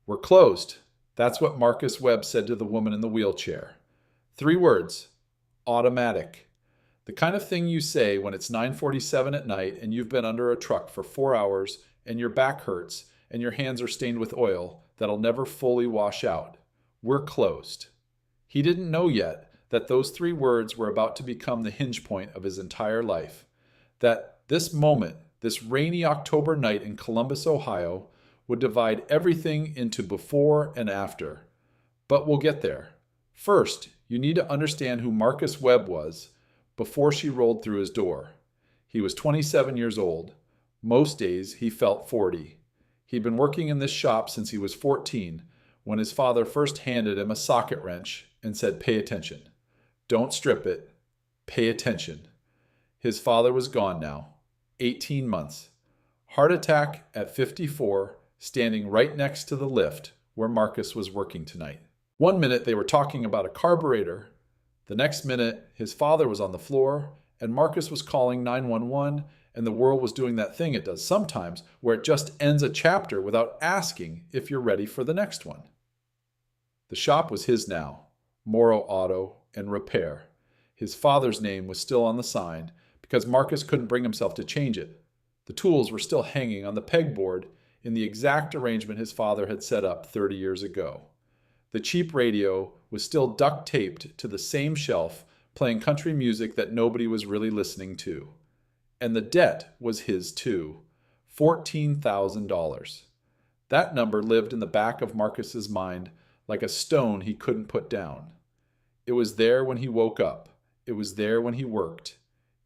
"We're closed." That's what Marcus Webb said to the woman in the wheelchair. 3 words. Automatic. The kind of thing you say when it's 9:47 at night and you've been under a truck for 4 hours and your back hurts and your hands are stained with oil that'll never fully wash out. We're closed. He didn't know yet that those 3 words were about to become the hinge point of his entire life. That this moment, this rainy October night in Columbus, Ohio, would divide everything into before and after. But we'll get there. First, you need to understand who Marcus Webb was before she rolled through his door. He was 27 years old. Most days he felt 40. He'd been working in this shop since he was 14, when his father first handed him a socket wrench and said, "Pay attention. Don't strip it. Pay attention." His father was gone now. 18 months. Heart attack at 54, standing right next to the lift where Marcus was working tonight. One minute they were talking about a carburetor. The next minute his father was on the floor and Marcus was calling 911, and the world was doing that thing it does sometimes where it just ends a chapter without asking if you're ready for the next one. The shop was his now, Morrow Auto and Repair. His father's name was still on the sign because Marcus couldn't bring himself to change it. The tools were still hanging on the pegboard in the exact arrangement his father had set up 30 years ago. The cheap radio was still duct-taped to the same shelf, playing country music that nobody was really listening to. And the debt was his too, $14,000. That number lived in the back of Marcus's mind like a stone he couldn't put down. It was there when he woke up. It was there when he worked.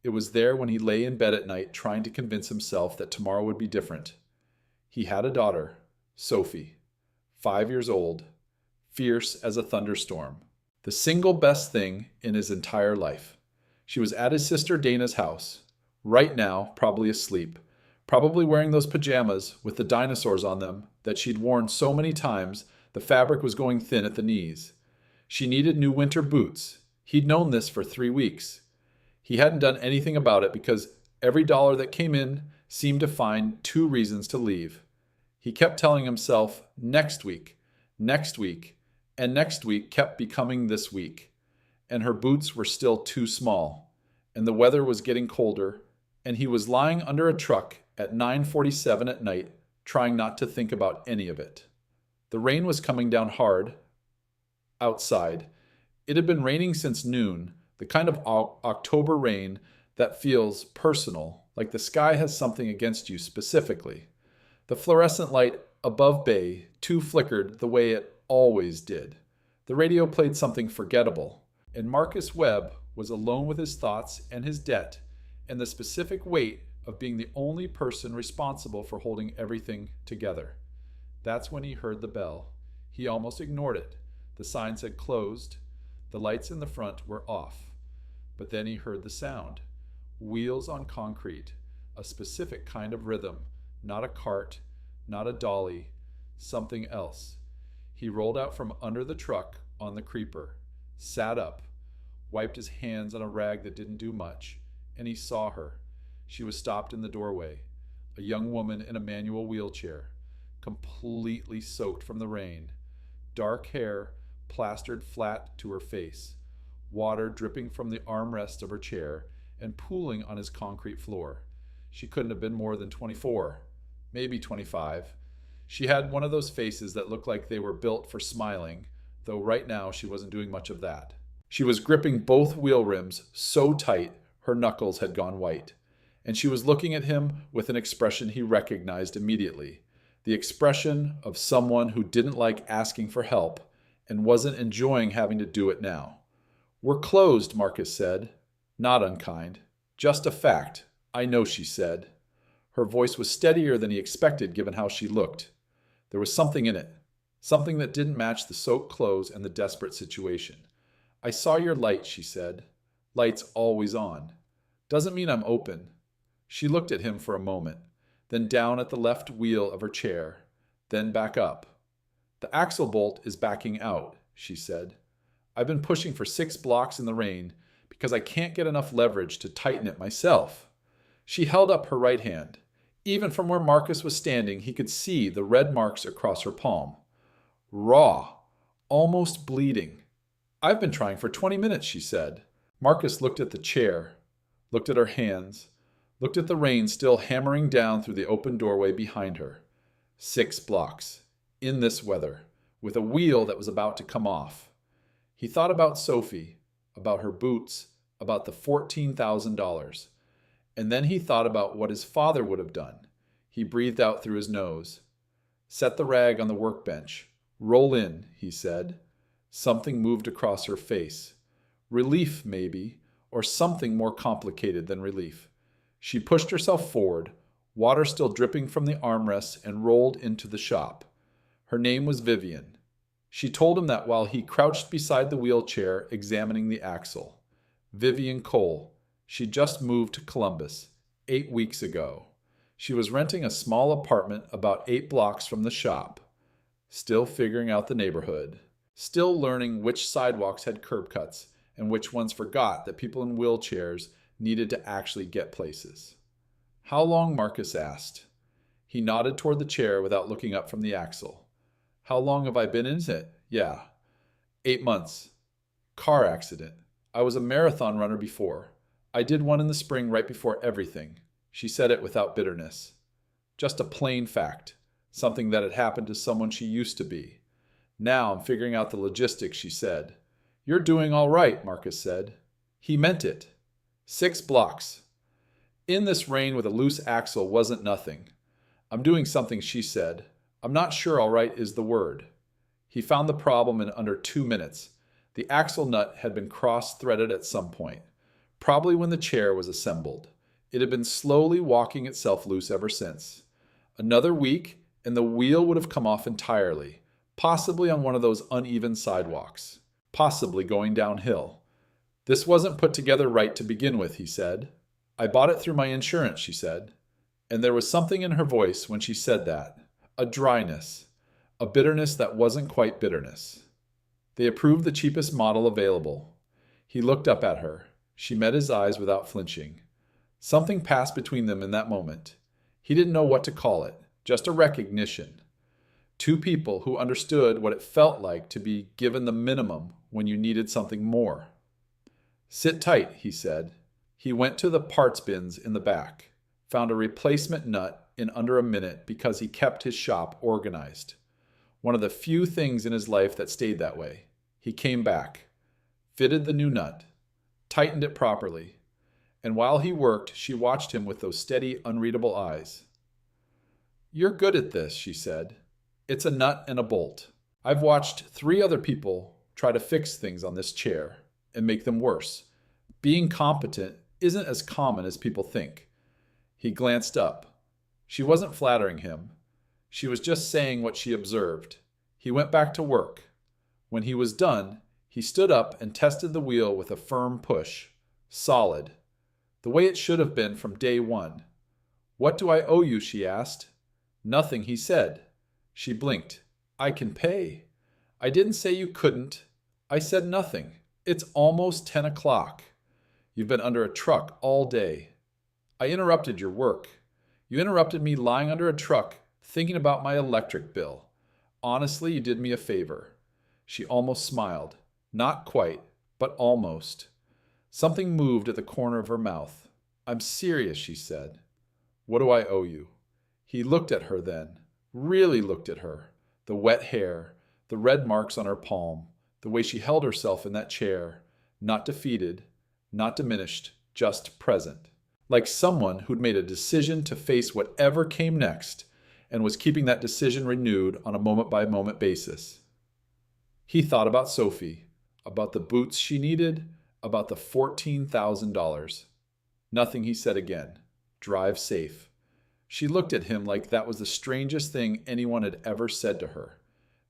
It was there when he lay in bed at night trying to convince himself that tomorrow would be different. He had a daughter, Sophie, 5 years old, fierce as a thunderstorm. The single best thing in his entire life. She was at his sister Dana's house, right now, probably asleep, probably wearing those pajamas with the dinosaurs on them that she'd worn so many times the fabric was going thin at the knees. She needed new winter boots. He'd known this for 3 weeks. He hadn't done anything about it because every dollar that came in seemed to find 2 reasons to leave. He kept telling himself, next week, and next week kept becoming this week. And her boots were still too small, and the weather was getting colder, and he was lying under a truck at 9:47 at night, trying not to think about any of it. The rain was coming down hard outside. It had been raining since noon, the kind of October rain that feels personal, like the sky has something against you specifically. The fluorescent light above Bay too flickered the way it always did. The radio played something forgettable, and Marcus Webb was alone with his thoughts and his debt and the specific weight of being the only person responsible for holding everything together. That's when he heard the bell. He almost ignored it. The sign said closed. The lights in the front were off. But then he heard the sound. Wheels on concrete. A specific kind of rhythm. Not a cart. Not a dolly. Something else. He rolled out from under the truck on the creeper. Sat up. Wiped his hands on a rag that didn't do much. And he saw her. She was stopped in the doorway. A young woman in a manual wheelchair. Completely soaked from the rain. Dark hair plastered flat to her face, water dripping from the armrest of her chair and pooling on his concrete floor. She couldn't have been more than 24, maybe 25. She had one of those faces that looked like they were built for smiling, though right now she wasn't doing much of that. She was gripping both wheel rims so tight her knuckles had gone white, and she was looking at him with an expression he recognized immediately. The expression of someone who didn't like asking for help and wasn't enjoying having to do it now. "We're closed," Marcus said. Not unkind. "Just a fact. I know," she said. Her voice was steadier than he expected given how she looked. There was something in it. Something that didn't match the soaked clothes and the desperate situation. "I saw your light," she said. "Light's always on. Doesn't mean I'm open." She looked at him for a moment, then down at the left wheel of her chair, then back up. "The axle bolt is backing out," she said. "I've been pushing for 6 blocks in the rain because I can't get enough leverage to tighten it myself." She held up her right hand. Even from where Marcus was standing, he could see the red marks across her palm. raw, almost bleeding. "I've been trying for 20 minutes, she said. Marcus looked at the chair, looked at her hands, looked at the rain still hammering down through the open doorway behind her. 6 blocks, in this weather, with a wheel that was about to come off. He thought about Sophie, about her boots, about the $14,000. And then he thought about what his father would have done. He breathed out through his nose. "Set the rag on the workbench. Roll in," he said. Something moved across her face. Relief, maybe, or something more complicated than relief. She pushed herself forward, water still dripping from the armrests, and rolled into the shop. Her name was Vivian. She told him that while he crouched beside the wheelchair examining the axle. Vivian Cole. She'd just moved to Columbus, 8 weeks ago. She was renting a small apartment about 8 blocks from the shop. Still figuring out the neighborhood. Still learning which sidewalks had curb cuts and which ones forgot that people in wheelchairs needed to actually get places. "How long?" Marcus asked. He nodded toward the chair without looking up from the axle. "How long have I been in it? Yeah. 8 months. Car accident. I was a marathon runner before. I did one in the spring right before everything." She said it without bitterness. Just a plain fact. Something that had happened to someone she used to be. "Now I'm figuring out the logistics," she said. "You're doing all right," Marcus said. He meant it. 6 blocks. In this rain with a loose axle wasn't nothing. "I'm doing something," she said. "I'm not sure all right is the word." He found the problem in under 2 minutes. The axle nut had been cross-threaded at some point, probably when the chair was assembled. It had been slowly walking itself loose ever since. Another week, and the wheel would have come off entirely, possibly on one of those uneven sidewalks, possibly going downhill. "This wasn't put together right to begin with," he said. "I bought it through my insurance," she said. And there was something in her voice when she said that. A dryness. A bitterness that wasn't quite bitterness. They approved the cheapest model available. He looked up at her. She met his eyes without flinching. Something passed between them in that moment. He didn't know what to call it, just a recognition. Two people who understood what it felt like to be given the minimum when you needed something more. "Sit tight," he said. He went to the parts bins in the back, found a replacement nut in under a minute because he kept his shop organized. One of the few things in his life that stayed that way. He came back, fitted the new nut, tightened it properly, and while he worked, she watched him with those steady, unreadable eyes. "You're good at this," she said. "It's a nut and a bolt. I've watched 3 other people try to fix things on this chair and make them worse. Being competent isn't as common as people think." He glanced up. She wasn't flattering him. She was just saying what she observed. He went back to work. When he was done, he stood up and tested the wheel with a firm push. Solid. The way it should have been from day one. "What do I owe you?" she asked. "Nothing," he said. She blinked. "I can pay." "I didn't say you couldn't. I said nothing. It's almost 10 o'clock. You've been under a truck all day. I interrupted your work. You interrupted me lying under a truck thinking about my electric bill. Honestly, you did me a favor." She almost smiled. Not quite, but almost. Something moved at the corner of her mouth. "I'm serious," she said. "What do I owe you?" He looked at her then, really looked at her. The wet hair, the red marks on her palm, the way she held herself in that chair, not defeated, not diminished, just present. Like someone who'd made a decision to face whatever came next and was keeping that decision renewed on a moment-by-moment basis. He thought about Sophie, about the boots she needed, about the $14,000. "Nothing," he said again. "Drive safe." She looked at him like that was the strangest thing anyone had ever said to her.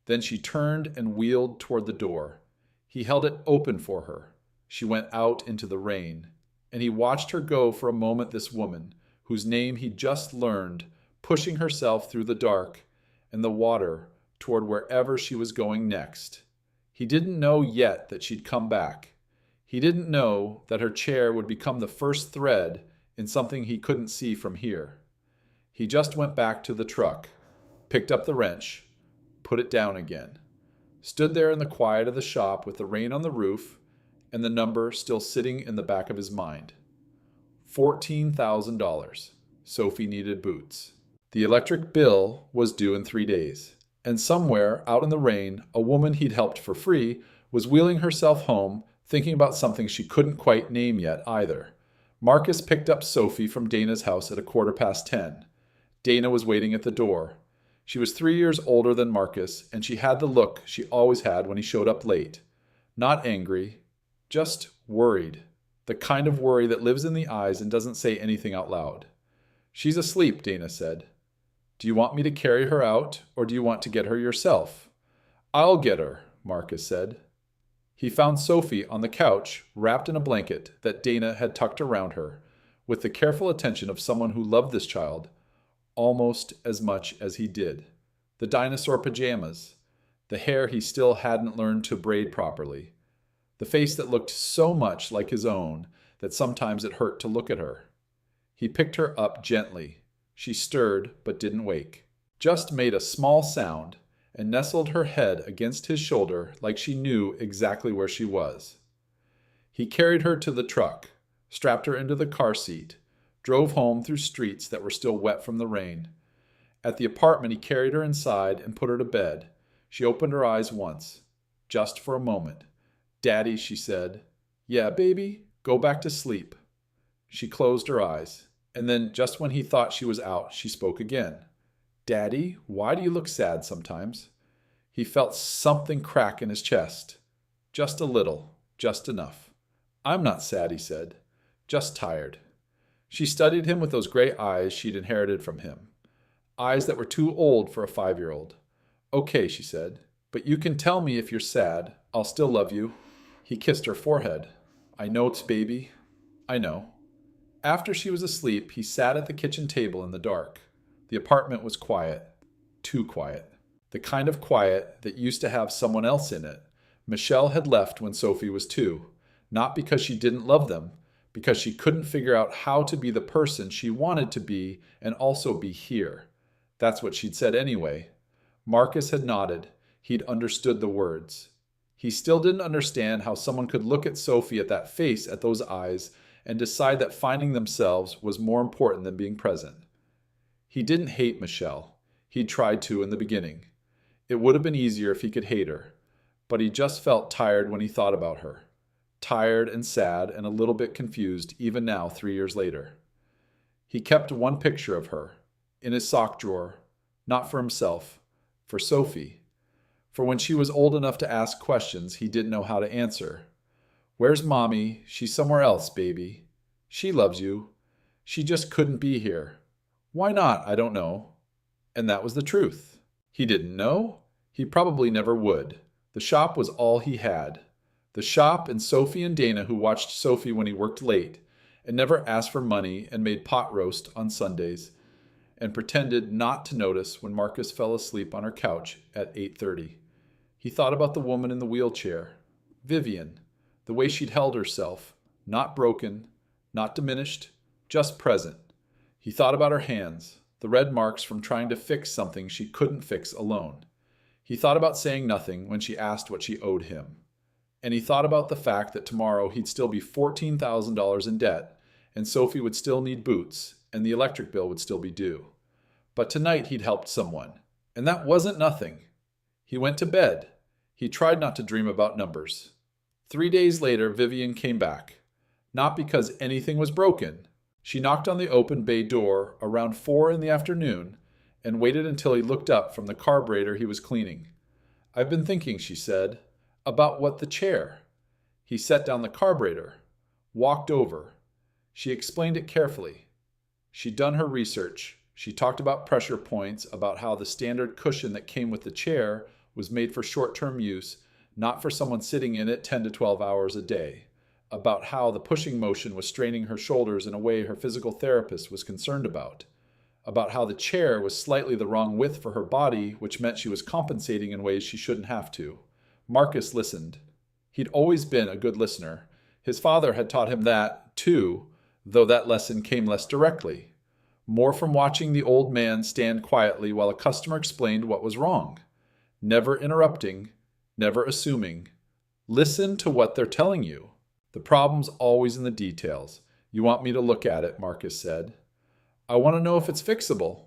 Then she turned and wheeled toward the door. He held it open for her. She went out into the rain. And he watched her go for a moment, this woman, whose name he'd just learned, pushing herself through the dark and the water toward wherever she was going next. He didn't know yet that she'd come back. He didn't know that her chair would become the first thread in something he couldn't see from here. He just went back to the truck, picked up the wrench, put it down again. stood there in the quiet of the shop with the rain on the roof and the number still sitting in the back of his mind. $14,000. Sophie needed boots. The electric bill was due in 3 days, and somewhere out in the rain, a woman he'd helped for free was wheeling herself home, thinking about something she couldn't quite name yet either. Marcus picked up Sophie from Dana's house at 10:15. Dana was waiting at the door. She was 3 years older than Marcus, and she had the look she always had when he showed up late. Not angry, just worried. The kind of worry that lives in the eyes and doesn't say anything out loud. "She's asleep," Dana said. "Do you want me to carry her out, or do you want to get her yourself?" "I'll get her," Marcus said. He found Sophie on the couch, wrapped in a blanket that Dana had tucked around her, with the careful attention of someone who loved this child almost as much as he did. The dinosaur pajamas, the hair he still hadn't learned to braid properly, the face that looked so much like his own that sometimes it hurt to look at her. He picked her up gently. She stirred but didn't wake, just made a small sound and nestled her head against his shoulder like she knew exactly where she was. He carried her to the truck, strapped her into the car seat, drove home through streets that were still wet from the rain. At the apartment, he carried her inside and put her to bed. She opened her eyes once, just for a moment. "Daddy," she said. "Yeah, baby, go back to sleep." She closed her eyes, and then just when he thought she was out, she spoke again. "Daddy, why do you look sad sometimes?" He felt something crack in his chest. Just a little, just enough. "I'm not sad," he said. "Just tired." She studied him with those gray eyes she'd inherited from him. Eyes that were too old for a 5-year-old. "Okay," she said, "but you can tell me if you're sad. I'll still love you." He kissed her forehead. "I know it's baby. I know." After she was asleep, he sat at the kitchen table in the dark. The apartment was quiet. Too quiet. The kind of quiet that used to have someone else in it. Michelle had left when Sophie was 2. Not because she didn't love them, because she couldn't figure out how to be the person she wanted to be and also be here. That's what she'd said anyway. Marcus had nodded. He'd understood the words. He still didn't understand how someone could look at Sophie, at that face, at those eyes, and decide that finding themselves was more important than being present. He didn't hate Michelle. He'd tried to in the beginning. It would have been easier if he could hate her, but he just felt tired when he thought about her. Tired and sad and a little bit confused even now 3 years later. He kept one picture of her in his sock drawer, not for himself, for Sophie. For when she was old enough to ask questions he didn't know how to answer. "Where's Mommy? She's somewhere else, baby. She loves you. She just couldn't be here. Why not? I don't know." And that was the truth. He didn't know. He probably never would. The shop was all he had. The shop and Sophie and Dana, who watched Sophie when he worked late and never asked for money and made pot roast on Sundays and pretended not to notice when Marcus fell asleep on her couch at 8:30. He thought about the woman in the wheelchair, Vivian, the way she'd held herself, not broken, not diminished, just present. He thought about her hands, the red marks from trying to fix something she couldn't fix alone. He thought about saying nothing when she asked what she owed him. And he thought about the fact that tomorrow he'd still be $14,000 in debt, and Sophie would still need boots, and the electric bill would still be due. But tonight he'd helped someone, and that wasn't nothing. He went to bed. He tried not to dream about numbers. 3 days later, Vivian came back. Not because anything was broken. She knocked on the open bay door around 4 in the afternoon and waited until he looked up from the carburetor he was cleaning. "I've been thinking," she said, "about what the chair." He set down the carburetor, walked over. She explained it carefully. She'd done her research. She talked about pressure points, about how the standard cushion that came with the chair was made for short-term use, not for someone sitting in it 10 to 12 hours a day, about how the pushing motion was straining her shoulders in a way her physical therapist was concerned about how the chair was slightly the wrong width for her body, which meant she was compensating in ways she shouldn't have to. Marcus listened. He'd always been a good listener. His father had taught him that, too, though that lesson came less directly. More from watching the old man stand quietly while a customer explained what was wrong. Never interrupting, never assuming. Listen to what they're telling you. The problem's always in the details. You want me to look at it, Marcus said. I want to know if it's fixable,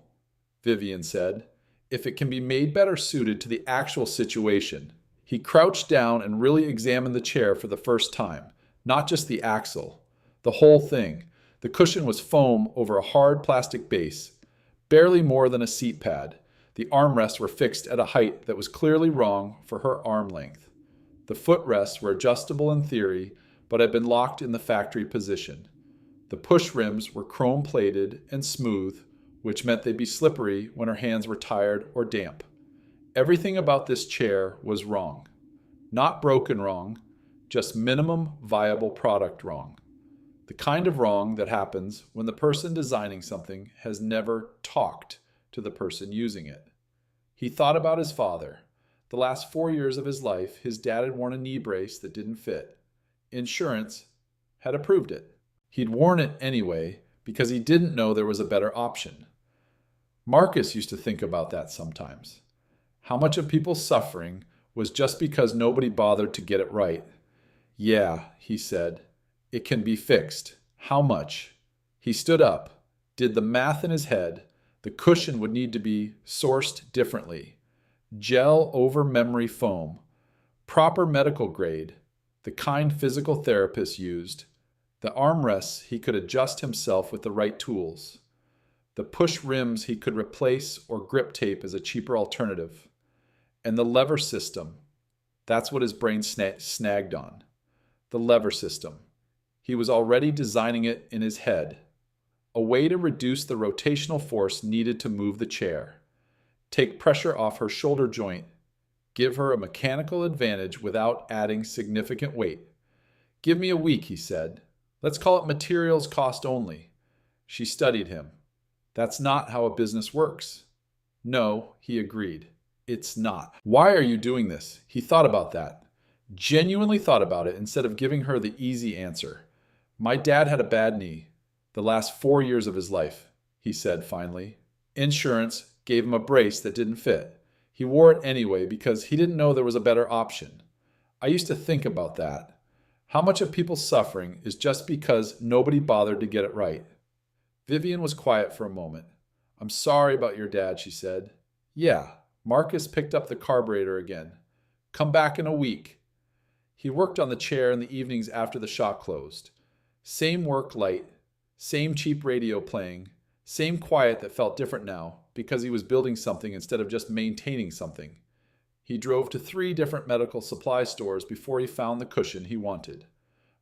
Vivian said. If it can be made better suited to the actual situation. He crouched down and really examined the chair for the first time, not just the axle, the whole thing. The cushion was foam over a hard plastic base, barely more than a seat pad. The armrests were fixed at a height that was clearly wrong for her arm length. The footrests were adjustable in theory, but had been locked in the factory position. The push rims were chrome-plated and smooth, which meant they'd be slippery when her hands were tired or damp. Everything about this chair was wrong. Not broken wrong, just minimum viable product wrong. The kind of wrong that happens when the person designing something has never talked to the person using it. He thought about his father. The last 4 years of his life, his dad had worn a knee brace that didn't fit. Insurance had approved it. He'd worn it anyway because he didn't know there was a better option. Marcus used to think about that sometimes. How much of people's suffering was just because nobody bothered to get it right. Yeah, he said, it can be fixed. How much? He stood up, did the math in his head. The cushion would need to be sourced differently. Gel over memory foam, proper medical grade, the kind physical therapists used. The armrests he could adjust himself with the right tools. The push rims he could replace or grip tape as a cheaper alternative. And the lever system. That's what his brain snagged on. The lever system. He was already designing it in his head. A way to reduce the rotational force needed to move the chair. Take pressure off her shoulder joint. Give her a mechanical advantage without adding significant weight. Give me a week, he said. Let's call it materials cost only. She studied him. That's not how a business works. No, he agreed. It's not. Why are you doing this? He thought about that. Genuinely thought about it instead of giving her the easy answer. My dad had a bad knee. The last 4 years of his life, he said finally. Insurance gave him a brace that didn't fit. He wore it anyway because he didn't know there was a better option. I used to think about that. How much of people's suffering is just because nobody bothered to get it right? Vivian was quiet for a moment. I'm sorry about your dad, she said. Yeah. Marcus picked up the carburetor again. Come back in a week. He worked on the chair in the evenings after the shop closed. Same work light, same cheap radio playing, same quiet that felt different now because he was building something instead of just maintaining something. He drove to 3 different medical supply stores before he found the cushion he wanted.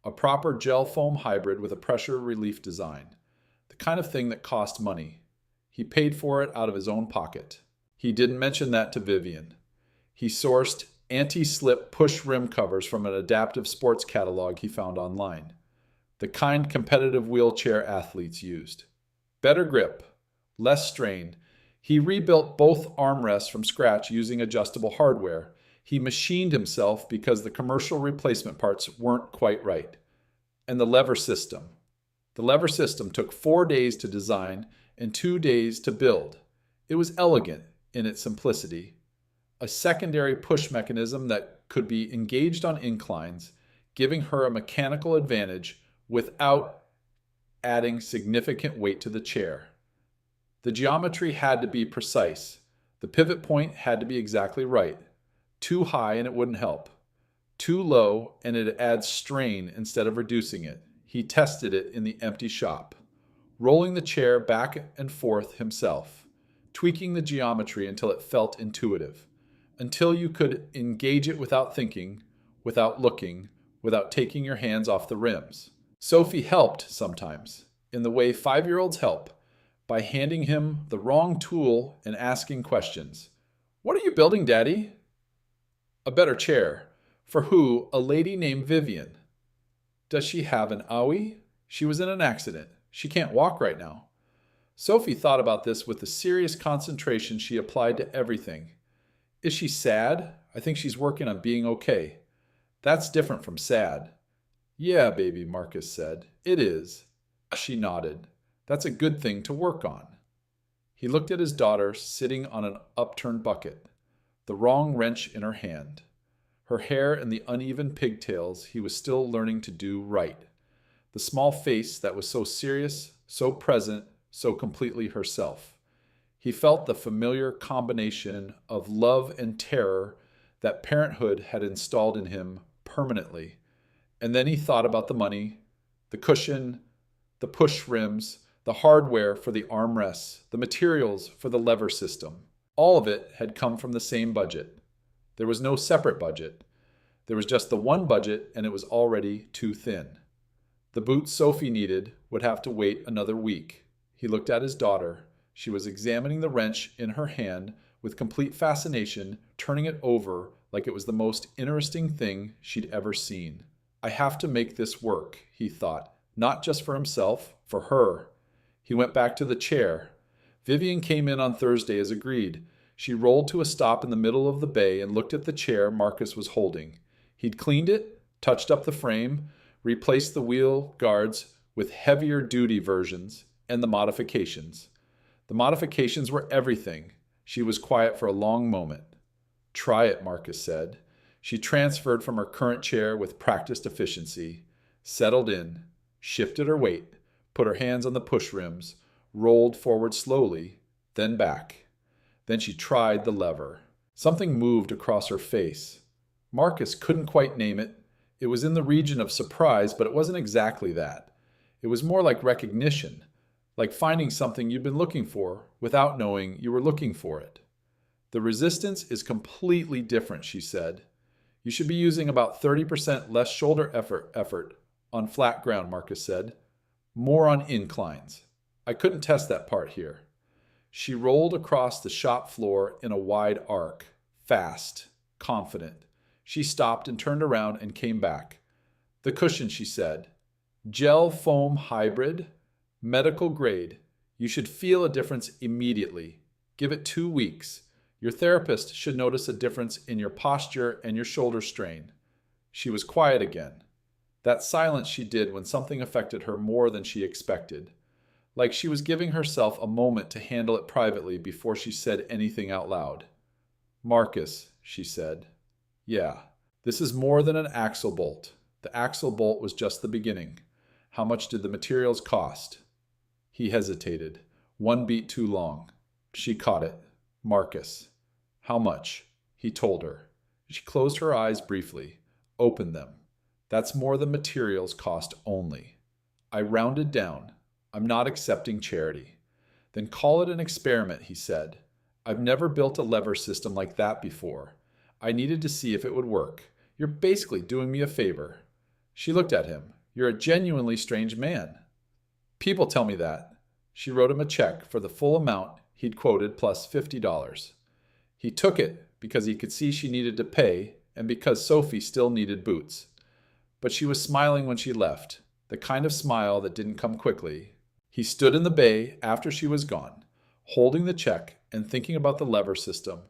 A proper gel foam hybrid with a pressure relief design. The kind of thing that cost money. He paid for it out of his own pocket. He didn't mention that to Vivian. He sourced anti-slip push rim covers from an adaptive sports catalog he found online. The kind competitive wheelchair athletes used. Better grip, less strain. He rebuilt both armrests from scratch using adjustable hardware. He machined himself because the commercial replacement parts weren't quite right. And the lever system. The lever system took 4 days to design and 2 days to build. It was elegant in its simplicity. A secondary push mechanism that could be engaged on inclines, giving her a mechanical advantage without adding significant weight to the chair. The geometry had to be precise. The pivot point had to be exactly right. Too high and it wouldn't help. Too low and it adds strain instead of reducing it. He tested it in the empty shop, rolling the chair back and forth himself, tweaking the geometry until it felt intuitive, until you could engage it without thinking, without looking, without taking your hands off the rims. Sophie helped sometimes, in the way 5-year-olds help, by handing him the wrong tool and asking questions. What are you building, Daddy? A better chair. For who? A lady named Vivian. Does she have an owie? She was in an accident. She can't walk right now. Sophie thought about this with the serious concentration she applied to everything. Is she sad? I think she's working on being okay. That's different from sad. Yeah, baby, Marcus said. It is. She nodded. That's a good thing to work on. He looked at his daughter sitting on an upturned bucket, the wrong wrench in her hand. Her hair and the uneven pigtails he was still learning to do right. The small face that was so serious, so present, so completely herself. He felt the familiar combination of love and terror that parenthood had installed in him permanently. And then he thought about the money, the cushion, the push rims, the hardware for the armrests, the materials for the lever system. All of it had come from the same budget. There was no separate budget. There was just the one budget, and it was already too thin. The boots Sophie needed would have to wait another week. He looked at his daughter. She was examining the wrench in her hand with complete fascination, turning it over like it was the most interesting thing she'd ever seen. I have to make this work, he thought, not just for himself, for her. He went back to the chair. Vivian came in on Thursday as agreed. She rolled to a stop in the middle of the bay and looked at the chair Marcus was holding. He'd cleaned it, touched up the frame, replaced the wheel guards with heavier duty versions, and the modifications. The modifications were everything. She was quiet for a long moment. Try it, Marcus said. She transferred from her current chair with practiced efficiency, settled in, shifted her weight, put her hands on the push rims, rolled forward slowly, then back. Then she tried the lever. Something moved across her face. Marcus couldn't quite name it. It was in the region of surprise, but it wasn't exactly that. It was more like recognition, like finding something you'd been looking for without knowing you were looking for it. The resistance is completely different, she said. You should be using about 30% less shoulder effort on flat ground, Marcus said. More on inclines. I couldn't test that part here. She rolled across the shop floor in a wide arc, fast, confident. She stopped and turned around and came back. The cushion, she said. Gel foam hybrid, medical grade. You should feel a difference immediately. Give it 2 weeks. Your therapist should notice a difference in your posture and your shoulder strain. She was quiet again. That silence she did when something affected her more than she expected. Like she was giving herself a moment to handle it privately before she said anything out loud. Marcus, she said. Yeah, this is more than an axle bolt. The axle bolt was just the beginning. How much did the materials cost? He hesitated. 1 beat too long. She caught it. Marcus. How much? He told her. She closed her eyes briefly. Opened them. That's more than materials cost only. I rounded down. I'm not accepting charity. Then call it an experiment, he said. I've never built a lever system like that before. I needed to see if it would work. You're basically doing me a favor. She looked at him. You're a genuinely strange man. People tell me that. She wrote him a check for the full amount he'd quoted plus $50. He took it because he could see she needed to pay and because Sophie still needed boots. But she was smiling when she left, the kind of smile that didn't come quickly. He stood in the bay after she was gone, holding the check and thinking about the lever system,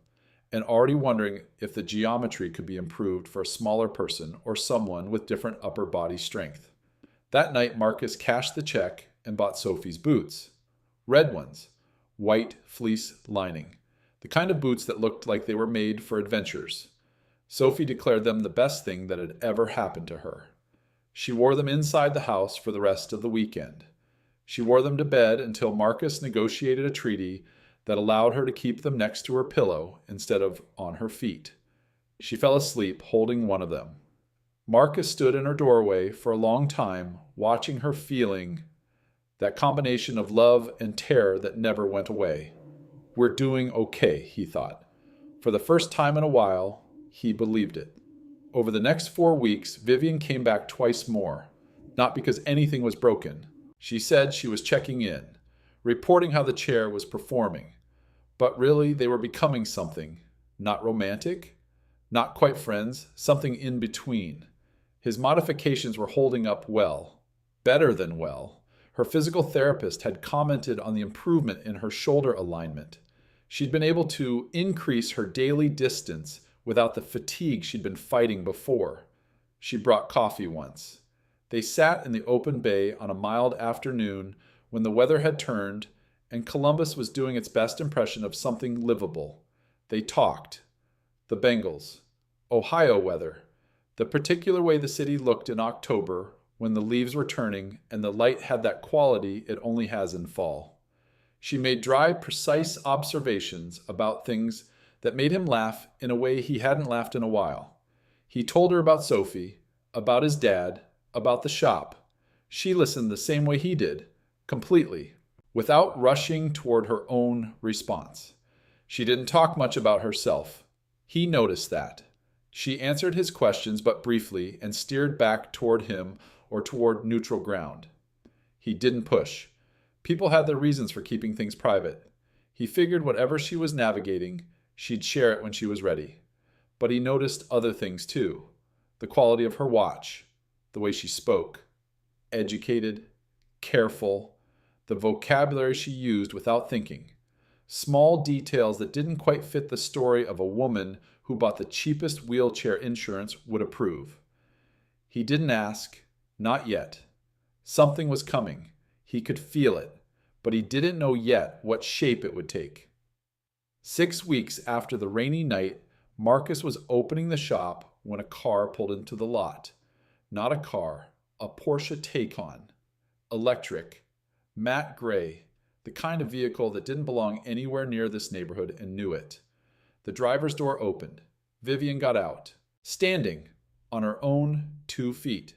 and already wondering if the geometry could be improved for a smaller person or someone with different upper body strength. That night, Marcus cashed the check and bought Sophie's boots. Red ones, white fleece lining, the kind of boots that looked like they were made for adventures. Sophie declared them the best thing that had ever happened to her. She wore them inside the house for the rest of the weekend. She wore them to bed until Marcus negotiated a treaty that allowed her to keep them next to her pillow instead of on her feet. She fell asleep holding one of them. Marcus stood in her doorway for a long time, watching her, feeling that combination of love and terror that never went away. We're doing okay, he thought. For the first time in a while, he believed it. Over the next 4 weeks, Vivian came back twice more, not because anything was broken. She said she was checking in, reporting how the chair was performing. But really, they were becoming something. Not romantic, not quite friends, something in between. His modifications were holding up well, better than well. Her physical therapist had commented on the improvement in her shoulder alignment. She'd been able to increase her daily distance without the fatigue she'd been fighting before. She brought coffee once. They sat in the open bay on a mild afternoon when the weather had turned and Columbus was doing its best impression of something livable. They talked. The Bengals. Ohio weather. The particular way the city looked in October when the leaves were turning and the light had that quality it only has in fall. She made dry, precise observations about things that made him laugh in a way he hadn't laughed in a while. He told her about Sophie, about his dad, about the shop. She listened the same way he did, completely, without rushing toward her own response. She didn't talk much about herself. He noticed that. She answered his questions but briefly and steered back toward him or toward neutral ground. He didn't push. People had their reasons for keeping things private. He figured whatever she was navigating, she'd share it when she was ready. But he noticed other things too. The quality of her watch, the way she spoke. Educated, careful, the vocabulary she used without thinking. Small details that didn't quite fit the story of a woman who bought the cheapest wheelchair insurance would approve. He didn't ask, not yet. Something was coming. He could feel it, but he didn't know yet what shape it would take. 6 weeks after the rainy night, Marcus was opening the shop when a car pulled into the lot. Not a car, a Porsche Taycan. Electric, matte gray, the kind of vehicle that didn't belong anywhere near this neighborhood and knew it. The driver's door opened. Vivian got out, standing on her own 2 feet.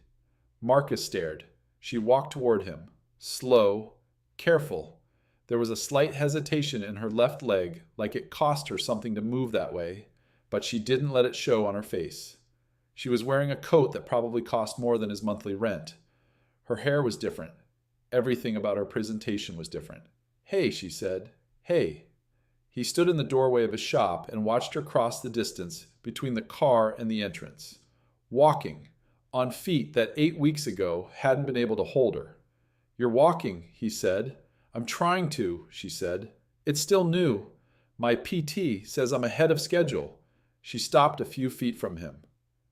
Marcus stared. She walked toward him, slow, careful. There was a slight hesitation in her left leg, like it cost her something to move that way, but she didn't let it show on her face. She was wearing a coat that probably cost more than his monthly rent. Her hair was different. Everything about her presentation was different. "Hey," she said. "Hey." He stood in the doorway of his shop and watched her cross the distance between the car and the entrance, walking, on feet that 8 weeks ago hadn't been able to hold her. "You're walking," he said. "I'm trying to," she said. "It's still new. My PT says I'm ahead of schedule." She stopped a few feet from him,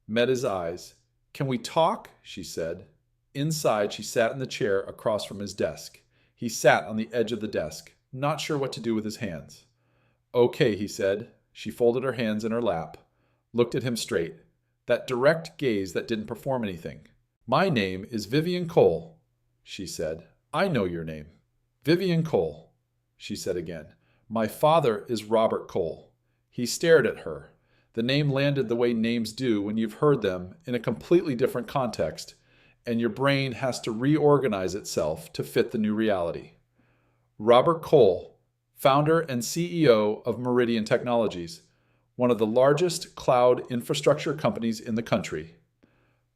met his eyes. "Can we talk?" she said. Inside, she sat in the chair across from his desk. He sat on the edge of the desk, not sure what to do with his hands. "Okay," he said. She folded her hands in her lap, looked at him straight. That direct gaze that didn't perform anything. "My name is Vivian Cole," she said. "I know your name." "Vivian Cole," she said again. "My father is Robert Cole." He stared at her. The name landed the way names do when you've heard them in a completely different context, and your brain has to reorganize itself to fit the new reality. Robert Cole, founder and CEO of Meridian Technologies, one of the largest cloud infrastructure companies in the country.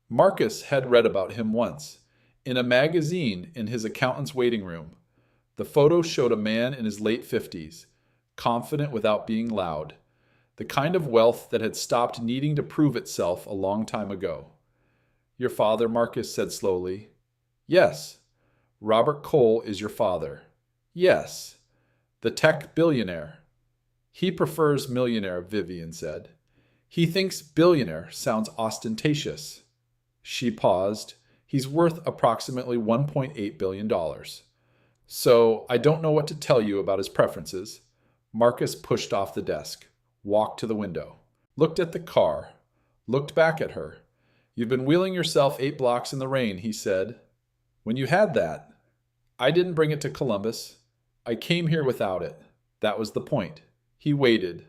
Marcus had read about him once, in a magazine in his accountant's waiting room. The photo showed a man in his late 50s, confident without being loud, the kind of wealth that had stopped needing to prove itself a long time ago. "Your father," Marcus said slowly. "Yes. Robert Cole is your father." "Yes. The tech billionaire." "He prefers millionaire," Vivian said. "He thinks billionaire sounds ostentatious." She paused. "He's worth approximately $1.8 billion. So I don't know what to tell you about his preferences." Marcus pushed off the desk, walked to the window, looked at the car, looked back at her. "You've been wheeling yourself 8 blocks in the rain," he said. "When you had that, I didn't bring it to Columbus. I came here without it. That was the point." He waited.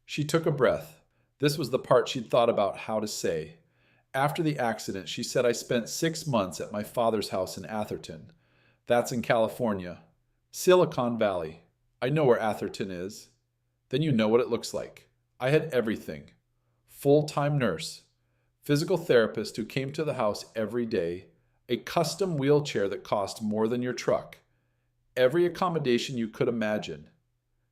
She took a breath. This was the part she'd thought about how to say. After the accident, she said, "I spent 6 months at my father's house in Atherton. That's in California. Silicon Valley. I know where Atherton is." "Then you know what it looks like." "I had everything. Full-time nurse. Physical therapist who came to the house every day. A custom wheelchair that cost more than your truck. Every accommodation you could imagine."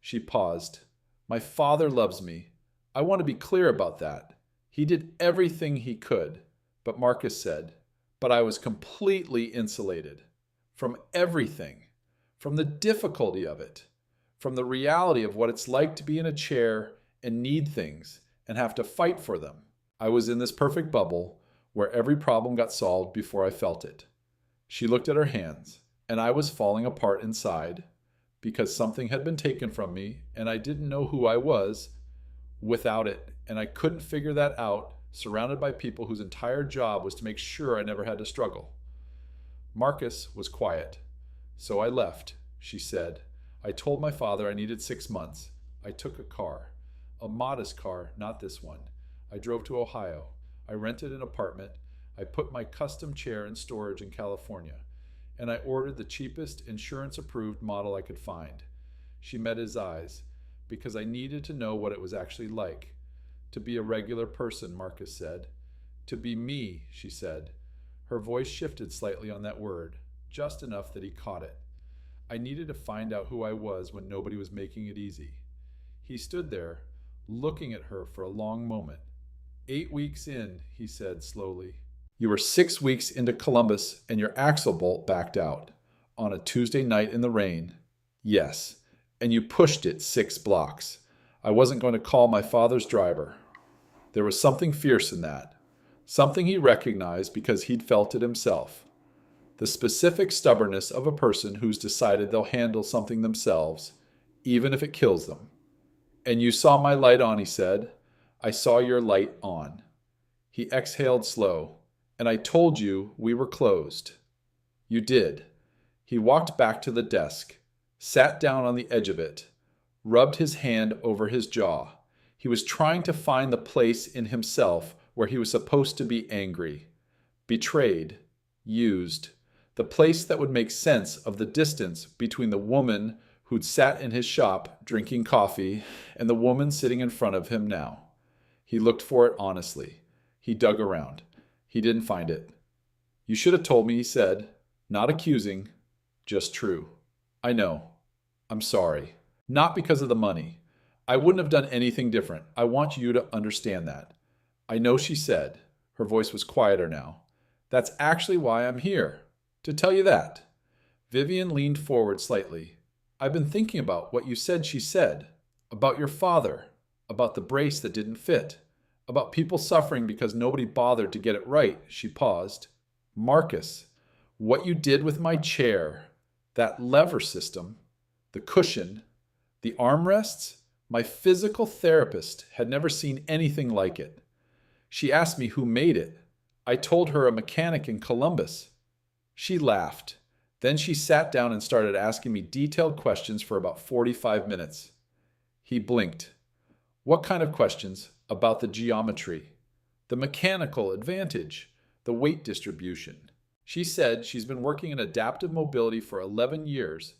She paused. "My father loves me. I want to be clear about that. He did everything he could." But Marcus said, "But I was completely insulated. From everything. From the difficulty of it. From the reality of what it's like to be in a chair and need things and have to fight for them. I was in this perfect bubble where every problem got solved before I felt it." She looked at her hands, and I was falling apart inside because something had been taken from me and I didn't know who I was without it and I couldn't figure that out, surrounded by people whose entire job was to make sure I never had to struggle. Marcus was quiet. So I left, she said. I told my father I needed 6 months. I took a car. A modest car, not this one. I drove to Ohio. I rented an apartment. I put my custom chair in storage in California. And I ordered the cheapest insurance-approved model I could find. She met his eyes, because I needed to know what it was actually like. To be a regular person, Marcus said. To be me, she said. Her voice shifted slightly on that word, just enough that he caught it. I needed to find out who I was when nobody was making it easy. He stood there, looking at her for a long moment. 8 weeks in, he said slowly. You were 6 weeks into Columbus and your axle bolt backed out. On a Tuesday night in the rain. Yes, and you pushed it 6 blocks. I wasn't going to call my father's driver. There was something fierce in that. Something he recognized because he'd felt it himself. The specific stubbornness of a person who's decided they'll handle something themselves, even if it kills them. And you saw my light on, he said. I saw your light on. He exhaled slow. And I told you we were closed. You did. He walked back to the desk, sat down on the edge of it, rubbed his hand over his jaw. He was trying to find the place in himself where he was supposed to be angry, betrayed, used, the place that would make sense of the distance between the woman who'd sat in his shop drinking coffee and the woman sitting in front of him now. He looked for it honestly. He dug around. He didn't find it. You should have told me, he said, not accusing, just true. I know. I'm sorry. Not because of the money. I wouldn't have done anything different. I want you to understand that. I know, she said. Her voice was quieter now. That's actually why I'm here. To tell you that. Vivian leaned forward slightly. I've been thinking about what you said she said. About your father. About the brace that didn't fit. About people suffering because nobody bothered to get it right. She paused. Marcus, what you did with my chair, that lever system, the cushion, the armrests, my physical therapist had never seen anything like it. She asked me who made it. I told her a mechanic in Columbus. She laughed. Then she sat down and started asking me detailed questions for about 45 minutes. He blinked. What kind of questions? About the geometry, the mechanical advantage, the weight distribution. She said she's been working in adaptive mobility for 11 years,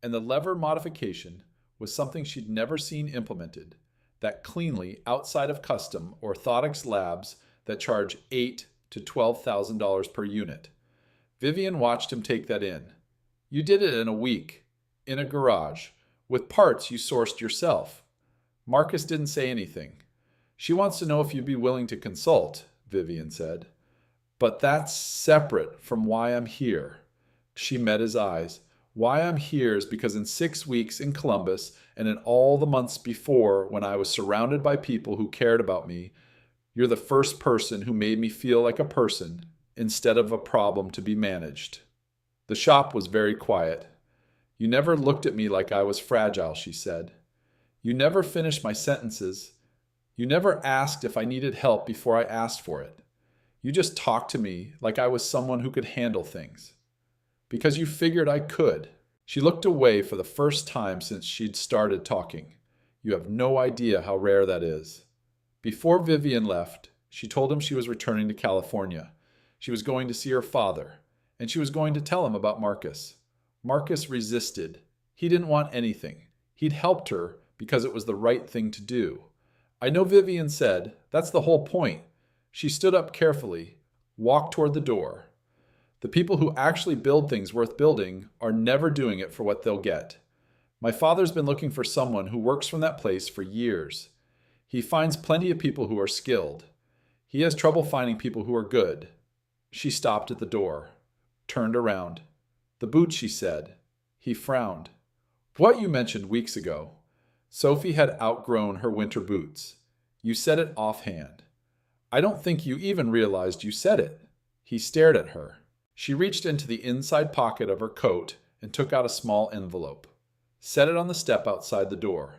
and the lever modification was something she'd never seen implemented, that cleanly outside of custom orthotics labs that charge $8,000 to $12,000 per unit. Vivian watched him take that in. You did it in a week, in a garage, with parts you sourced yourself. Marcus didn't say anything. She wants to know if you'd be willing to consult, Vivian said. But that's separate from why I'm here. She met his eyes. Why I'm here is because in 6 weeks in Columbus and in all the months before when I was surrounded by people who cared about me, you're the first person who made me feel like a person instead of a problem to be managed. The shop was very quiet. You never looked at me like I was fragile, she said. You never finished my sentences. You never asked if I needed help before I asked for it. You just talked to me like I was someone who could handle things. Because you figured I could. She looked away for the first time since she'd started talking. You have no idea how rare that is. Before Vivian left, she told him she was returning to California. She was going to see her father, and she was going to tell him about Marcus. Marcus resisted. He didn't want anything. He'd helped her because it was the right thing to do. I know Vivian said, that's the whole point. She stood up carefully, walked toward the door. The people who actually build things worth building are never doing it for what they'll get. My father's been looking for someone who works from that place for years. He finds plenty of people who are skilled. He has trouble finding people who are good. She stopped at the door, turned around. The boots, she said. He frowned. What you mentioned weeks ago. Sophie had outgrown her winter boots. You said it offhand. I don't think you even realized you said it. He stared at her. She reached into the inside pocket of her coat and took out a small envelope. Set it on the step outside the door.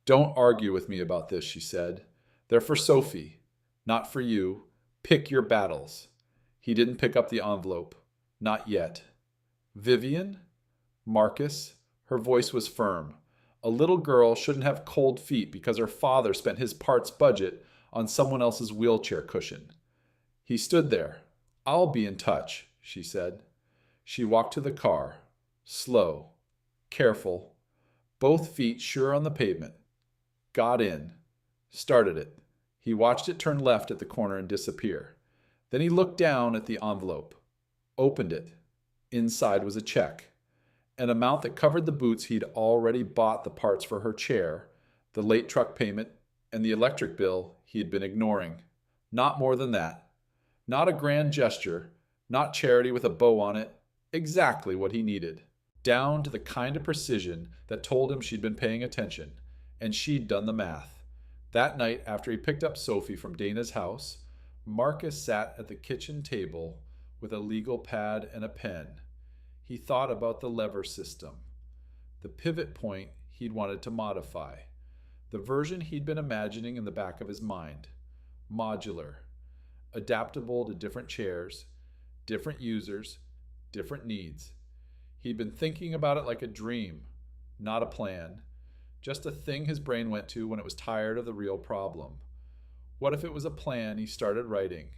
Don't argue with me about this, she said. They're for Sophie, not for you. Pick your battles. He didn't pick up the envelope. Not yet. Vivian? Marcus? Her voice was firm. A little girl shouldn't have cold feet because her father spent his part's budget on someone else's wheelchair cushion. He stood there. I'll be in touch, she said. She walked to the car. Slow. Careful. Both feet sure on the pavement. Got in. Started it. He watched it turn left at the corner and disappear. Then he looked down at the envelope. Opened it. Inside was a check. An amount that covered the boots he'd already bought the parts for her chair, the late truck payment, and the electric bill he had been ignoring. Not more than that. Not a grand gesture, not charity with a bow on it. Exactly what he needed. Down to the kind of precision that told him she'd been paying attention, and she'd done the math. That night, after he picked up Sophie from Dana's house, Marcus sat at the kitchen table with a legal pad and a pen. He thought about the lever system, the pivot point he'd wanted to modify, the version he'd been imagining in the back of his mind. Modular, adaptable to different chairs, different users, different needs. He'd been thinking about it like a dream, not a plan, just a thing his brain went to when it was tired of the real problem. What if it was a plan he started writing?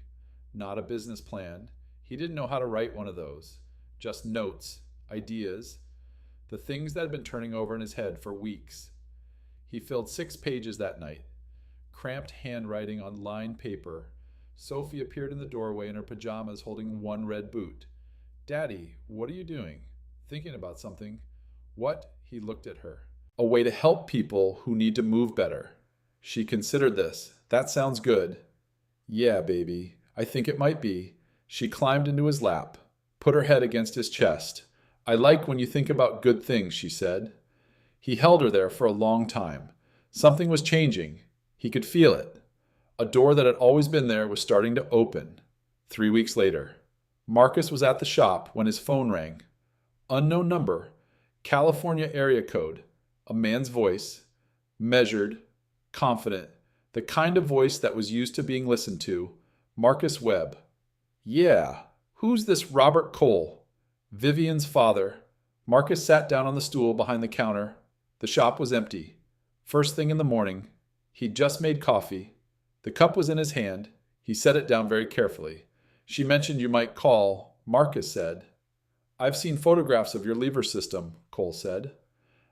Not a business plan. He didn't know how to write one of those. Just notes, ideas, the things that had been turning over in his head for weeks. He filled 6 pages that night. Cramped handwriting on lined paper. Sophie appeared in the doorway in her pajamas holding one red boot. Daddy, what are you doing? Thinking about something. What? He looked at her. A way to help people who need to move better. She considered this. That sounds good. Yeah, baby. I think it might be. She climbed into his lap, put her head against his chest. I like when you think about good things, she said. He held her there for a long time. Something was changing. He could feel it. A door that had always been there was starting to open. 3 weeks later, Marcus was at the shop when his phone rang. Unknown number, California area code, a man's voice, measured, confident, the kind of voice that was used to being listened to. Marcus Webb. Yeah, who's this Robert Cole? Vivian's father. Marcus sat down on the stool behind the counter. The shop was empty. First thing in the morning. He'd just made coffee. The cup was in his hand. He set it down very carefully. She mentioned you might call, Marcus said. I've seen photographs of your lever system, Cole said.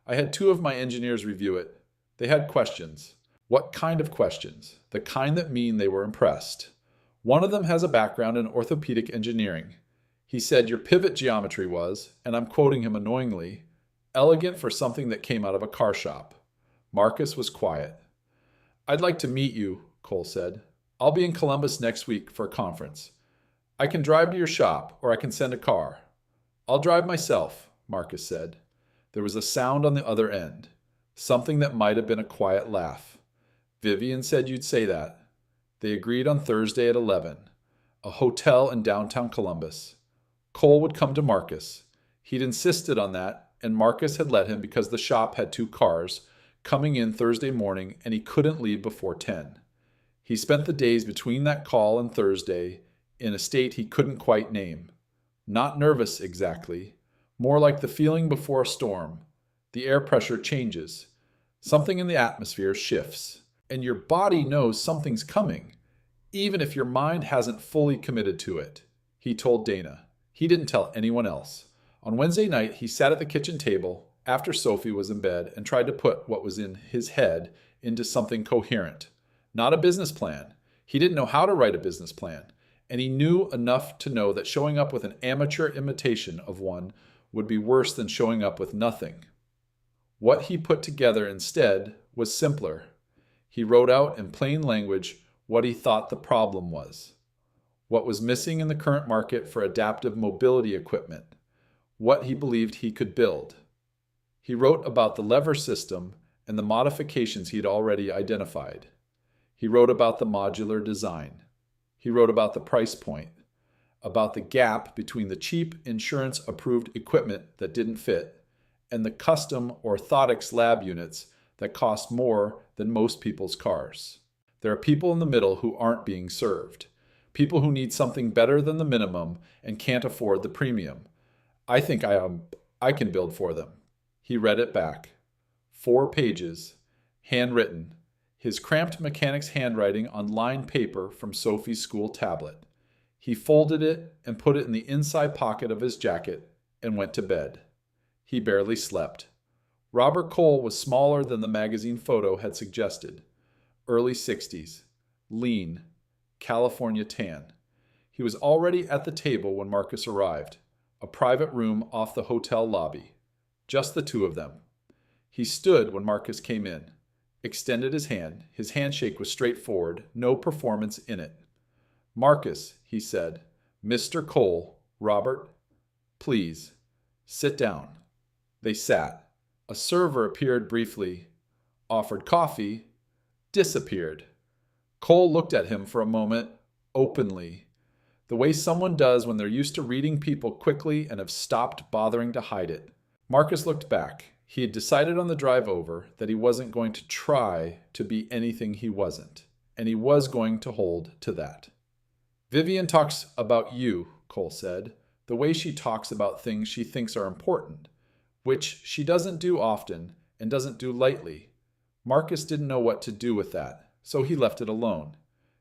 I had 2 of my engineers review it. They had questions. What kind of questions? The kind that mean they were impressed. One of them has a background in orthopedic engineering. He said your pivot geometry was, and I'm quoting him annoyingly, elegant for something that came out of a car shop. Marcus was quiet. I'd like to meet you, Cole said. I'll be in Columbus next week for a conference. I can drive to your shop, or I can send a car. I'll drive myself, Marcus said. There was a sound on the other end, something that might have been a quiet laugh. Vivian said you'd say that. They agreed on Thursday at 11, a hotel in downtown Columbus. Cole would come to Marcus. He'd insisted on that, and Marcus had let him because the shop had 2 cars coming in Thursday morning and he couldn't leave before 10. He spent the days between that call and Thursday in a state he couldn't quite name. Not nervous exactly, more like the feeling before a storm. The air pressure changes. Something in the atmosphere shifts, and your body knows something's coming, even if your mind hasn't fully committed to it. He told Dana. He didn't tell anyone else. On Wednesday night, he sat at the kitchen table after Sophie was in bed and tried to put what was in his head into something coherent. Not a business plan. He didn't know how to write a business plan, and he knew enough to know that showing up with an amateur imitation of one would be worse than showing up with nothing. What he put together instead was simpler. He wrote out in plain language what he thought the problem was, what was missing in the current market for adaptive mobility equipment, what he believed he could build. He wrote about the lever system and the modifications he'd already identified. He wrote about the modular design. He wrote about the price point, about the gap between the cheap insurance-approved equipment that didn't fit and the custom orthotics lab units that cost more than most people's cars. There are people in the middle who aren't being served. People who need something better than the minimum and can't afford the premium. I think I can build for them. He read it back. 4 pages, handwritten, his cramped mechanic's handwriting on lined paper from Sophie's school tablet. He folded it and put it in the inside pocket of his jacket and went to bed. He barely slept. Robert Cole was smaller than the magazine photo had suggested. Early 60s, lean, California tan. He was already at the table when Marcus arrived, a private room off the hotel lobby. Just the two of them. He stood when Marcus came in, extended his hand. His handshake was straightforward, no performance in it. "Marcus," he said, "Mr. Cole, Robert, please, sit down." They sat. A server appeared briefly, offered coffee, disappeared. Cole looked at him for a moment, openly, the way someone does when they're used to reading people quickly and have stopped bothering to hide it. Marcus looked back. He had decided on the drive over that he wasn't going to try to be anything he wasn't, and he was going to hold to that. "Vivian talks about you," Cole said, "the way she talks about things she thinks are important, which she doesn't do often and doesn't do lightly." Marcus didn't know what to do with that, so he left it alone.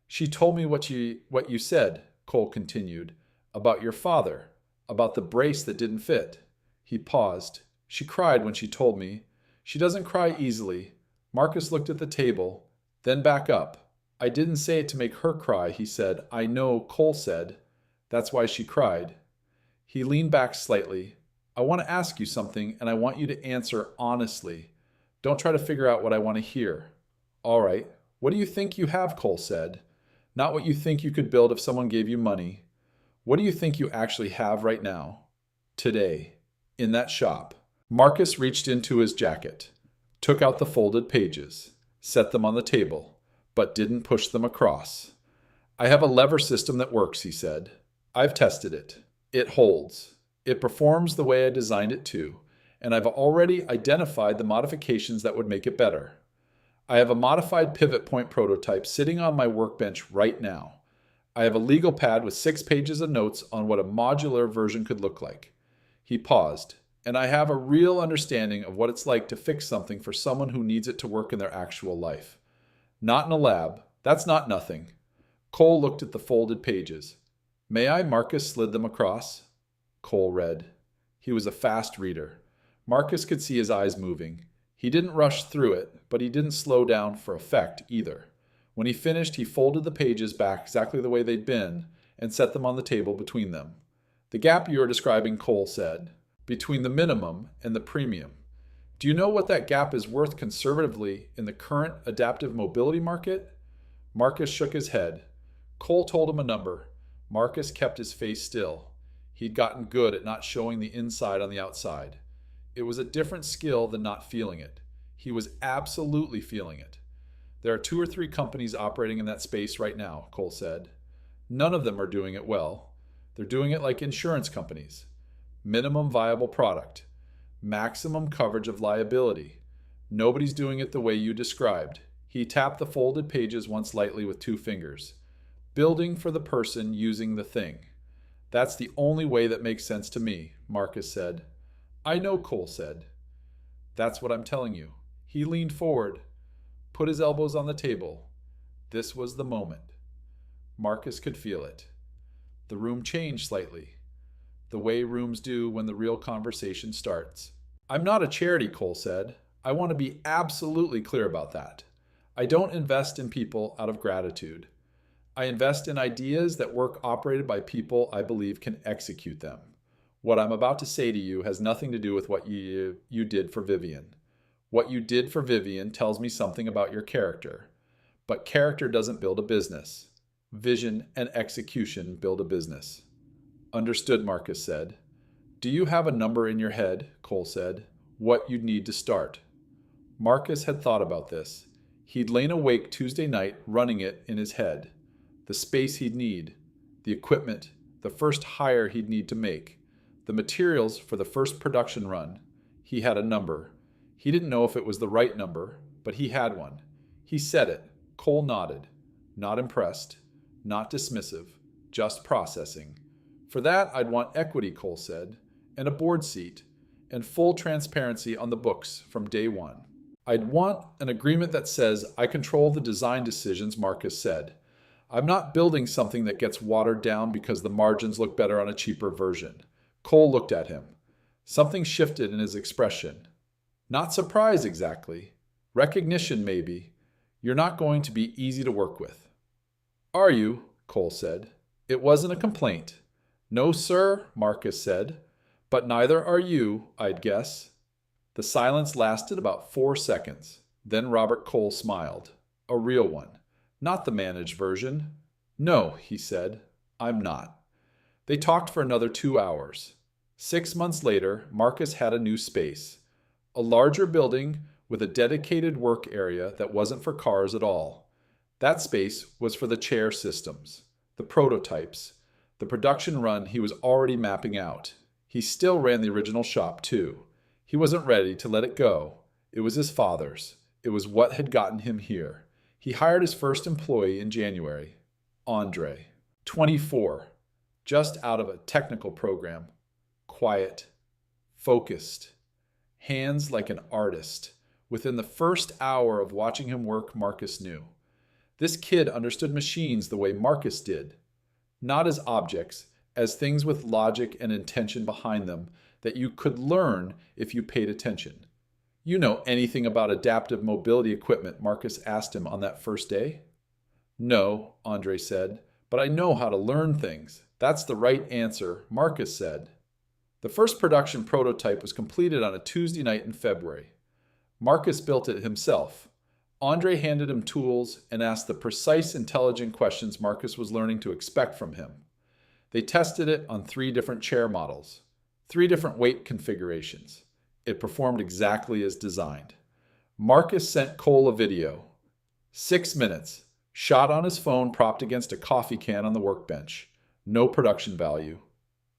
"She told me what you said," Cole continued, "about your father, about the brace that didn't fit." He paused. "She cried when she told me. She doesn't cry easily." Marcus looked at the table, then back up. "I didn't say it to make her cry," he said. "I know," Cole said. "That's why she cried." He leaned back slightly. "I want to ask you something, and I want you to answer honestly. Don't try to figure out what I want to hear." "All right. What do you think you have?" Cole said. "Not what you think you could build if someone gave you money. What do you think you actually have right now? Today. In that shop." Marcus reached into his jacket, took out the folded pages, set them on the table, but didn't push them across. "I have a lever system that works," he said. "I've tested it. It holds. It performs the way I designed it to, and I've already identified the modifications that would make it better. I have a modified pivot point prototype sitting on my workbench right now. I have a legal pad with 6 pages of notes on what a modular version could look like." He paused. "And I have a real understanding of what it's like to fix something for someone who needs it to work in their actual life. Not in a lab. That's not nothing." Cole looked at the folded pages. "May I?" Marcus slid them across. Cole read. He was a fast reader. Marcus could see his eyes moving. He didn't rush through it, but he didn't slow down for effect either. When he finished, he folded the pages back exactly the way they'd been and set them on the table between them. "The gap you are describing," Cole said, "between the minimum and the premium. Do you know what that gap is worth conservatively in the current adaptive mobility market?" Marcus shook his head. Cole told him a number. Marcus kept his face still. He'd gotten good at not showing the inside on the outside. It was a different skill than not feeling it. He was absolutely feeling it. "There are 2 or 3 companies operating in that space right now," Cole said. "None of them are doing it well. They're doing it like insurance companies. Minimum viable product. Maximum coverage of liability. Nobody's doing it the way you described." He tapped the folded pages once lightly with 2 fingers. "Building for the person using the thing. That's the only way that makes sense to me," Marcus said. "I know," Cole said. "That's what I'm telling you." He leaned forward, put his elbows on the table. This was the moment. Marcus could feel it. The room changed slightly, the way rooms do when the real conversation starts. "I'm not a charity," Cole said. "I want to be absolutely clear about that. I don't invest in people out of gratitude. I invest in ideas that work operated by people I believe can execute them. What I'm about to say to you has nothing to do with what you did for Vivian. What you did for Vivian tells me something about your character. But character doesn't build a business. Vision and execution build a business." "Understood," Marcus said. "Do you have a number in your head," Cole said, "what you'd need to start?" Marcus had thought about this. He'd lain awake Tuesday night running it in his head. The space he'd need, the equipment, the first hire he'd need to make, the materials for the first production run. He had a number. He didn't know if it was the right number, but he had one. He said it. Cole nodded. Not impressed. Not dismissive. Just processing. For that, I'd want equity, Cole said, and a board seat, and full transparency on the books from day one. I'd want an agreement that says I control the design decisions, Marcus said. I'm not building something that gets watered down because the margins look better on a cheaper version. Cole looked at him. Something shifted in his expression. Not surprise exactly. Recognition, maybe. You're not going to be easy to work with. Are you? Cole said. It wasn't a complaint. No, sir, Marcus said. But neither are you, I'd guess. The silence lasted about 4 seconds. Then Robert Cole smiled. A real one. Not the managed version. No, he said. I'm not. They talked for another 2 hours. 6 months later, Marcus had a new space. A larger building with a dedicated work area that wasn't for cars at all. That space was for the chair systems, the prototypes, the production run he was already mapping out. He still ran the original shop, too. He wasn't ready to let it go. It was his father's. It was what had gotten him here. He hired his first employee in January, Andre, 24, just out of a technical program. Quiet, focused, hands like an artist. Within the first hour of watching him work, Marcus knew. This kid understood machines the way Marcus did. Not as objects, as things with logic and intention behind them that you could learn if you paid attention. You know anything about adaptive mobility equipment? Marcus asked him on that first day. No, Andre said, but I know how to learn things. That's the right answer, Marcus said. The first production prototype was completed on a Tuesday night in February. Marcus built it himself. Andre handed him tools and asked the precise, intelligent questions Marcus was learning to expect from him. They tested it on 3 different chair models, 3 different weight configurations. It performed exactly as designed. Marcus sent Cole a video. 6 minutes, shot on his phone propped against a coffee can on the workbench. No production value,